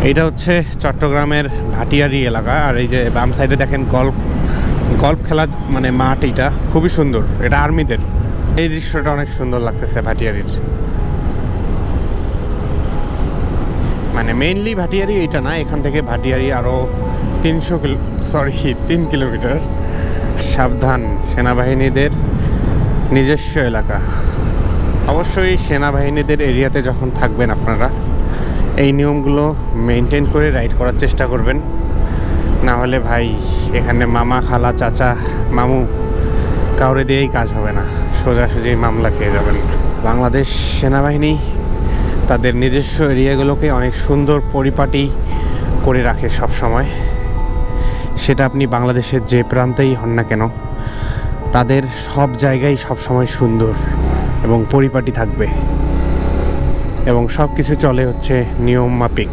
এইটা হচ্ছে চট্টগ্রামের ভাটিয়ারি এলাকা। আর এই যে বাম সাইডে দেখেন গল্ফ খেলার মানে মাঠ, এইটা খুবই সুন্দর, এটা আর্মিদের। এই দৃশ্যটা অনেক সুন্দর লাগতেছে ভাটিয়ারির। মানে মেইনলি ভাটিয়ারি এইটা না, এখান থেকে ভাটিয়ারি আরও 3 কিলোমিটার। সাবধান, সেনাবাহিনীদের নিজস্ব এলাকা। অবশ্যই সেনাবাহিনীদের এরিয়াতে যখন থাকবেন আপনারা এই নিয়মগুলো মেনটেন করে রাইড করার চেষ্টা করবেন। না হলে ভাই এখানে মামা, খালা, চাচা, মামু কাউরে দিয়েই কাজ হবে না, সোজাসুজি মামলা খেয়ে যাবেন। বাংলাদেশ সেনাবাহিনী তাদের নিজস্ব এরিয়াগুলোকে অনেক সুন্দর পরিপাটি করে রাখে সব সময়। সেটা আপনি বাংলাদেশের যে প্রান্তেই হন না কেন, তাদের সব জায়গায় সব সময় সুন্দর এবং পরিপাটি থাকবে এবং সব কিছু চলে হচ্ছে নিয়ম মাফিক।